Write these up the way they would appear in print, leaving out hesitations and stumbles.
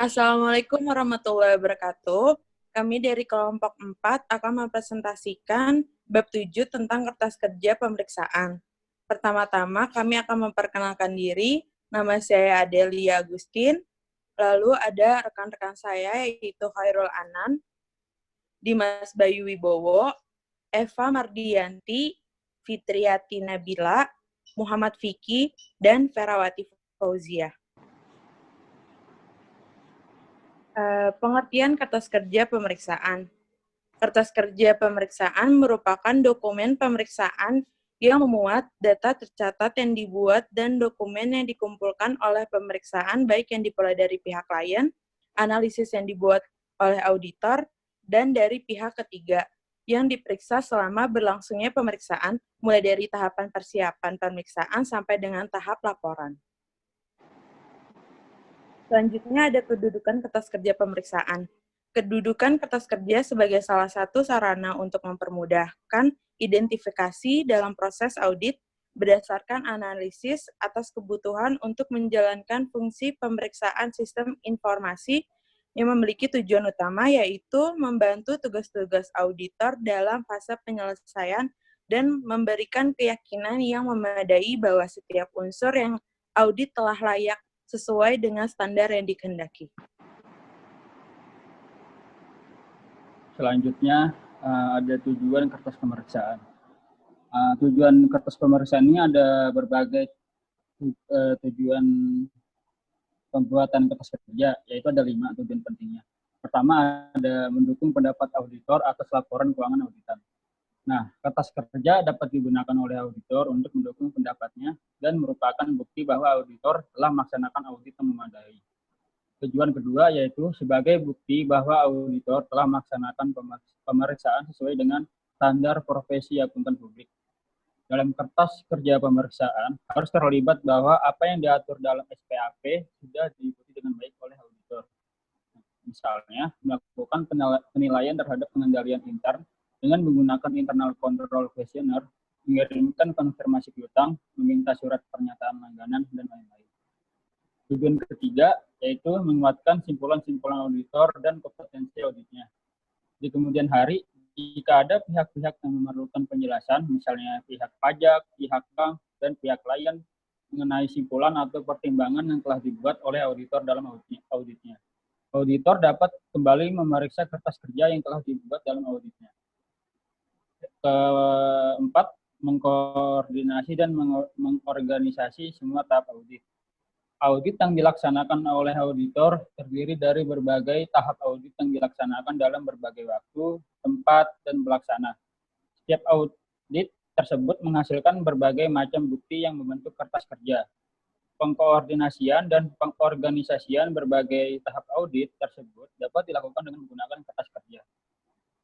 Assalamualaikum warahmatullahi wabarakatuh. Kami dari kelompok 4 akan mempresentasikan bab 7 tentang kertas kerja pemeriksaan. Pertama-tama kami akan memperkenalkan diri. Nama saya Adelia Agustin. Lalu ada rekan-rekan saya yaitu Khairul Anan, Dimas Bayu Wibowo, Eva Mardianti, Fitriati Nabila, Muhammad Fiki, dan Ferawati Fauzia. Pengertian kertas kerja pemeriksaan. Kertas kerja pemeriksaan merupakan dokumen pemeriksaan yang memuat data tercatat yang dibuat dan dokumen yang dikumpulkan oleh pemeriksaan baik yang diperoleh dari pihak klien, analisis yang dibuat oleh auditor, dan dari pihak ketiga yang diperiksa selama berlangsungnya pemeriksaan mulai dari tahapan persiapan pemeriksaan sampai dengan tahap laporan. Selanjutnya ada kedudukan kertas kerja pemeriksaan. Kedudukan kertas kerja sebagai salah satu sarana untuk mempermudahkan identifikasi dalam proses audit berdasarkan analisis atas kebutuhan untuk menjalankan fungsi pemeriksaan sistem informasi yang memiliki tujuan utama yaitu membantu tugas-tugas auditor dalam fase penyelesaian dan memberikan keyakinan yang memadai bahwa setiap unsur yang audit telah layak sesuai dengan standar yang dikehendaki. Selanjutnya ada tujuan kertas pemeriksaan. Tujuan kertas pemeriksaan ini ada berbagai tujuan pembuatan kertas kerja, yaitu ada 5 tujuan pentingnya. Pertama, ada mendukung pendapat auditor atas laporan keuangan auditan. Nah, kertas kerja dapat digunakan oleh auditor untuk mendukung pendapatnya dan merupakan bukti bahwa auditor telah melaksanakan audit yang memadai. Tujuan kedua yaitu sebagai bukti bahwa auditor telah melaksanakan pemeriksaan sesuai dengan standar profesi akuntan publik. Dalam kertas kerja pemeriksaan harus terlibat bahwa apa yang diatur dalam SPAP sudah diikuti dengan baik oleh auditor. Misalnya, melakukan penilaian terhadap pengendalian intern dengan menggunakan internal control questionnaire, mengirimkan konfirmasi piutang, meminta surat pernyataan langganan, dan lain-lain. Tujuan ketiga yaitu menguatkan simpulan-simpulan auditor dan kompetensi auditnya. Di kemudian hari, jika ada pihak-pihak yang memerlukan penjelasan, misalnya pihak pajak, pihak bank, dan pihak klien, mengenai simpulan atau pertimbangan yang telah dibuat oleh auditor dalam auditnya. Auditor dapat kembali memeriksa kertas kerja yang telah dibuat dalam auditnya. Keempat, mengkoordinasi dan mengorganisasi semua tahap audit. Audit yang dilaksanakan oleh auditor terdiri dari berbagai tahap audit yang dilaksanakan dalam berbagai waktu, tempat, dan pelaksana. Setiap audit tersebut menghasilkan berbagai macam bukti yang membentuk kertas kerja. Pengkoordinasian dan pengorganisasian berbagai tahap audit tersebut dapat dilakukan dengan menggunakan kertas kerja.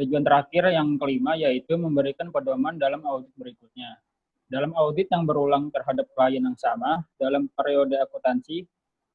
Tujuan terakhir yang kelima yaitu memberikan pedoman dalam audit berikutnya. Dalam audit yang berulang terhadap klien yang sama, dalam periode akuntansi,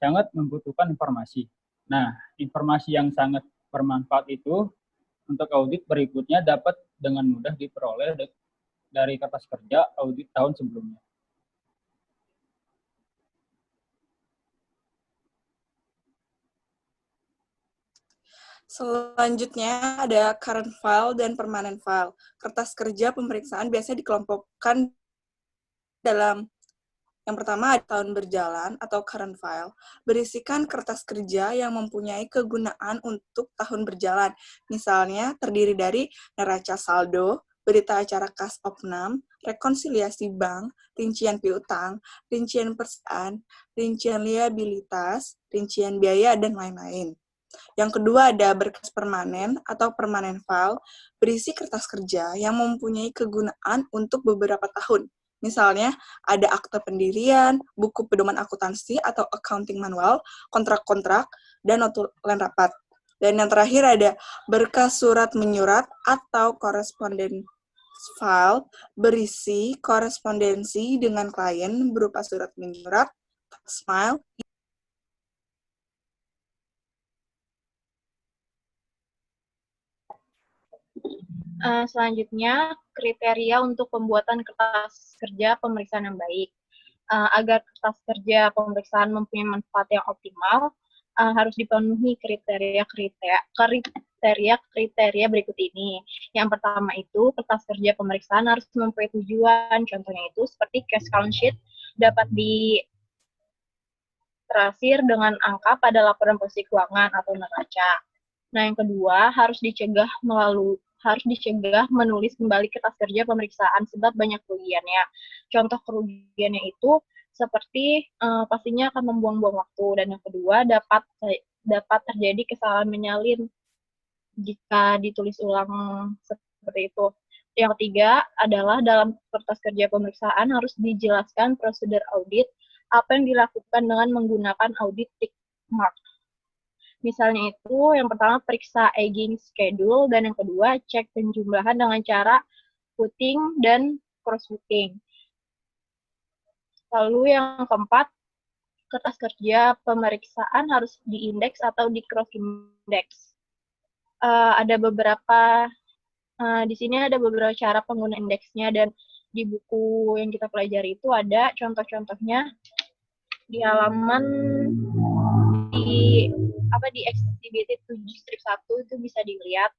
sangat membutuhkan informasi. Nah, informasi yang sangat bermanfaat itu untuk audit berikutnya dapat dengan mudah diperoleh dari kertas kerja audit tahun sebelumnya. Selanjutnya ada current file dan permanent file. Kertas kerja pemeriksaan biasanya dikelompokkan dalam yang pertama ada tahun berjalan atau current file, berisikan kertas kerja yang mempunyai kegunaan untuk tahun berjalan. Misalnya terdiri dari neraca saldo, berita acara kas opnam, rekonsiliasi bank, rincian piutang, rincian persediaan, rincian liabilitas, rincian biaya, dan lain-lain. Yang kedua ada berkas permanen atau permanent file, berisi kertas kerja yang mempunyai kegunaan untuk beberapa tahun. Misalnya, ada akte pendirian, buku pedoman akuntansi atau accounting manual, kontrak-kontrak, dan notulen rapat. Dan yang terakhir ada berkas surat menyurat atau correspondence file, berisi korespondensi dengan klien berupa surat menyurat, tax file, Selanjutnya, kriteria untuk pembuatan kertas kerja pemeriksaan yang baik. Agar kertas kerja pemeriksaan mempunyai manfaat yang optimal, harus dipenuhi kriteria berikut ini. Yang pertama itu, kertas kerja pemeriksaan harus mempunyai tujuan. Contohnya itu seperti cash count sheet dapat ditrasir dengan angka pada laporan posisi keuangan atau neraca. Nah, yang kedua, harus dicegah menulis kembali kertas kerja pemeriksaan sebab banyak kerugiannya. Contoh kerugiannya itu seperti pastinya akan membuang-buang waktu, dan yang kedua dapat terjadi kesalahan menyalin jika ditulis ulang seperti itu. Yang ketiga adalah dalam kertas kerja pemeriksaan harus dijelaskan prosedur audit, apa yang dilakukan dengan menggunakan audit tick mark. Misalnya itu, yang pertama periksa aging schedule, dan yang kedua cek penjumlahan dengan cara footing dan cross-footing. Lalu yang keempat, kertas kerja pemeriksaan harus diindeks atau di cross-index. Di sini ada beberapa cara pengguna indeksnya, dan di buku yang kita pelajari itu ada contoh-contohnya di halaman di Exhibit 7/1 itu bisa dilihat.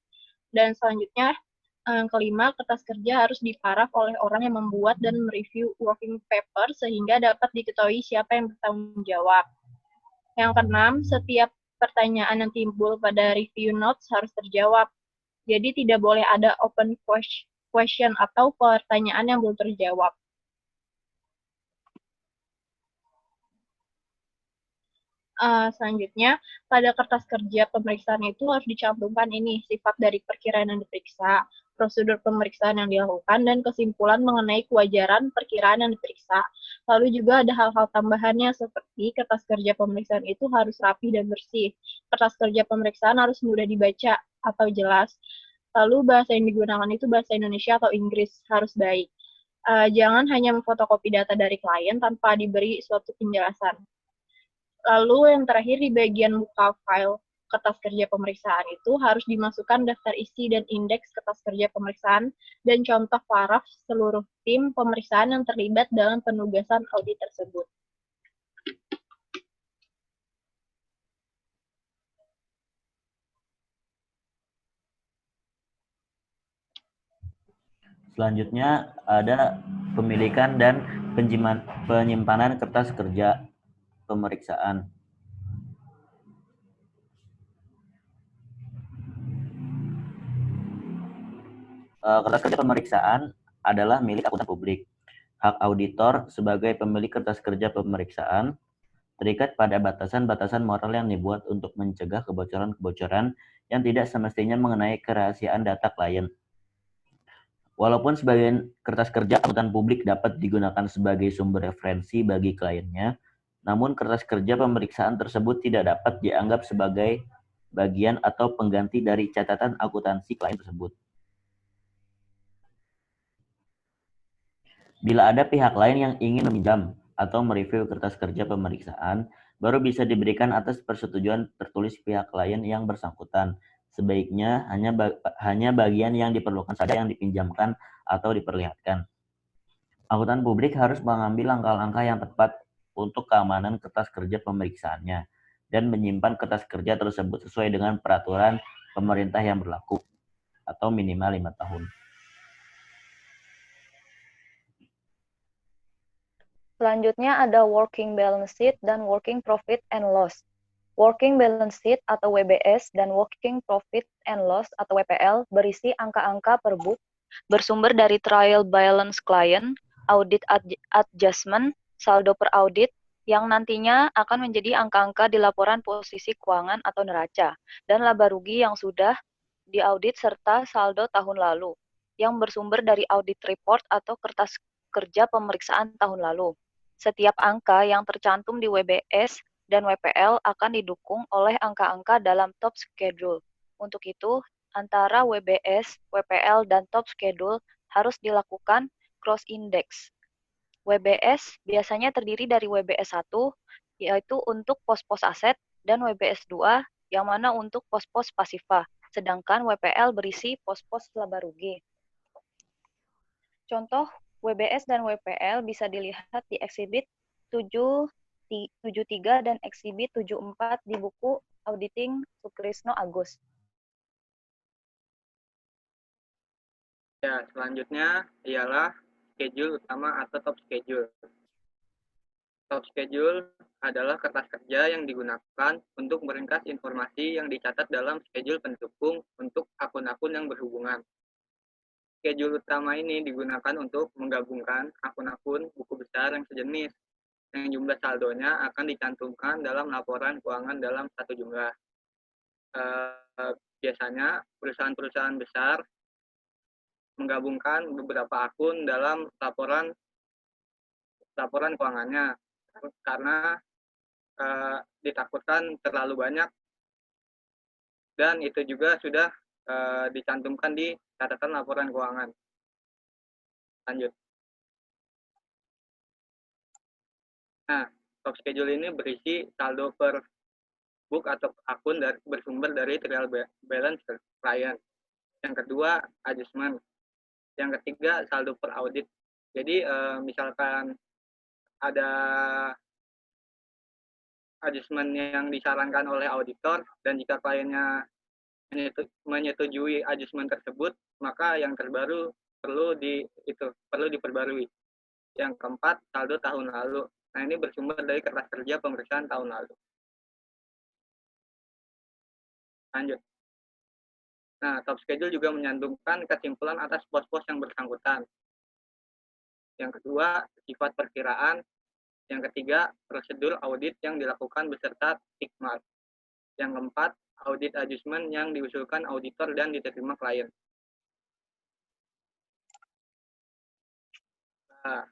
Dan selanjutnya yang kelima, kertas kerja harus diparaf oleh orang yang membuat dan mereview working paper sehingga dapat diketahui siapa yang bertanggung jawab. Yang keenam, setiap pertanyaan yang timbul pada review notes harus terjawab. Jadi tidak boleh ada open question atau pertanyaan yang belum terjawab. Selanjutnya, pada kertas kerja pemeriksaan itu harus dicantumkan ini, sifat dari perkiraan yang diperiksa, prosedur pemeriksaan yang dilakukan, dan kesimpulan mengenai kewajaran perkiraan yang diperiksa. Lalu juga ada hal-hal tambahannya seperti kertas kerja pemeriksaan itu harus rapi dan bersih. Kertas kerja pemeriksaan harus mudah dibaca atau jelas. Lalu bahasa yang digunakan itu bahasa Indonesia atau Inggris, harus baik. Jangan hanya memfotokopi data dari klien tanpa diberi suatu penjelasan. Lalu yang terakhir, di bagian muka file kertas kerja pemeriksaan itu harus dimasukkan daftar isi dan indeks kertas kerja pemeriksaan dan contoh paraf seluruh tim pemeriksaan yang terlibat dalam penugasan audit tersebut. Selanjutnya ada pemilikan dan penyimpanan kertas kerja pemeriksaan. Kertas kerja pemeriksaan adalah milik akuntan publik. Hak auditor sebagai pemilik kertas kerja pemeriksaan terikat pada batasan-batasan moral yang dibuat untuk mencegah kebocoran-kebocoran yang tidak semestinya mengenai kerahasiaan data klien. Walaupun sebagian kertas kerja akuntan publik dapat digunakan sebagai sumber referensi bagi kliennya, namun kertas kerja pemeriksaan tersebut tidak dapat dianggap sebagai bagian atau pengganti dari catatan akuntansi klien tersebut. Bila ada pihak lain yang ingin meminjam atau mereview kertas kerja pemeriksaan, baru bisa diberikan atas persetujuan tertulis pihak klien yang bersangkutan. Sebaiknya hanya bagian yang diperlukan saja yang dipinjamkan atau diperlihatkan. Akuntan publik harus mengambil langkah-langkah yang tepat untuk keamanan kertas kerja pemeriksaannya dan menyimpan kertas kerja tersebut sesuai dengan peraturan pemerintah yang berlaku atau minimal 5 tahun. Selanjutnya ada working balance sheet dan working profit and loss. Working balance sheet atau WBS dan working profit and loss atau WPL berisi angka-angka per book bersumber dari trial balance client, audit adjustment, saldo per audit, yang nantinya akan menjadi angka-angka di laporan posisi keuangan atau neraca, dan laba rugi yang sudah diaudit serta saldo tahun lalu, yang bersumber dari audit report atau kertas kerja pemeriksaan tahun lalu. Setiap angka yang tercantum di WBS dan WPL akan didukung oleh angka-angka dalam top schedule. Untuk itu, antara WBS, WPL, dan top schedule harus dilakukan cross-index. WBS biasanya terdiri dari WBS 1, yaitu untuk pos-pos aset, dan WBS 2, yang mana untuk pos-pos pasifa, sedangkan WPL berisi pos-pos laba rugi. Contoh WBS dan WPL bisa dilihat di Exhibit 7/1. 73 dan Exhibit 74 di buku Auditing Sukrisno Agus. Ya, selanjutnya ialah schedule utama atau top schedule. Top schedule adalah kertas kerja yang digunakan untuk meringkas informasi yang dicatat dalam schedule pendukung untuk akun-akun yang berhubungan. Schedule utama ini digunakan untuk menggabungkan akun-akun buku besar yang sejenis, yang jumlah saldonya akan dicantumkan dalam laporan keuangan dalam satu jumlah. Biasanya perusahaan-perusahaan besar menggabungkan beberapa akun dalam laporan keuangannya karena ditakutkan terlalu banyak, dan itu juga sudah dicantumkan di catatan laporan keuangan. Lanjut. Nah, top schedule ini berisi saldo per book atau akun bersumber dari trial balance client. Yang kedua, adjustment. Yang ketiga, saldo per audit. Jadi misalkan ada adjustment yang disarankan oleh auditor, dan jika kliennya menyetujui adjustment tersebut, maka yang terbaru perlu diperbarui. Yang keempat, saldo tahun lalu. Nah, ini bersumber dari kertas kerja pemeriksaan tahun lalu. Lanjut. Nah, top schedule juga menyantumkan kesimpulan atas pos-pos yang bersangkutan. Yang kedua, sifat perkiraan. Yang ketiga, prosedur audit yang dilakukan beserta tick mark. Yang keempat, audit adjustment yang diusulkan auditor dan diterima klien. Nah,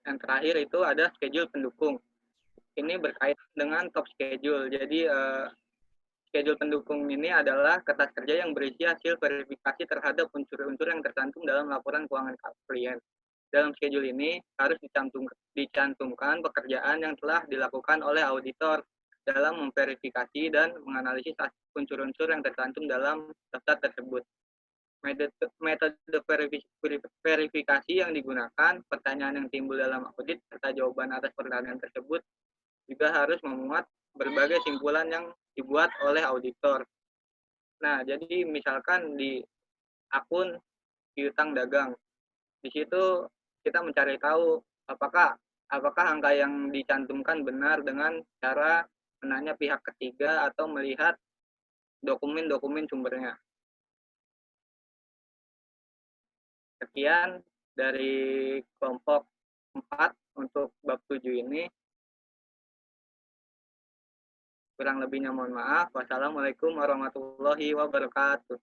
yang terakhir itu ada schedule pendukung. Ini berkaitan dengan top schedule. Jadi, schedule pendukung ini adalah kertas kerja yang berisi hasil verifikasi terhadap unsur-unsur yang tercantum dalam laporan keuangan klien. Dalam schedule ini harus dicantumkan pekerjaan yang telah dilakukan oleh auditor dalam memverifikasi dan menganalisis unsur-unsur yang tercantum dalam daftar tersebut. Metode verifikasi yang digunakan, pertanyaan yang timbul dalam audit, serta jawaban atas pertanyaan tersebut juga harus memuat berbagai simpulan yang dibuat oleh auditor. Nah, jadi misalkan di akun piutang dagang, di situ kita mencari tahu apakah angka yang dicantumkan benar dengan cara menanya pihak ketiga atau melihat dokumen-dokumen sumbernya. Sekian dari kelompok 4 untuk bab 7 ini. Kurang lebihnya mohon maaf. Wassalamualaikum warahmatullahi wabarakatuh.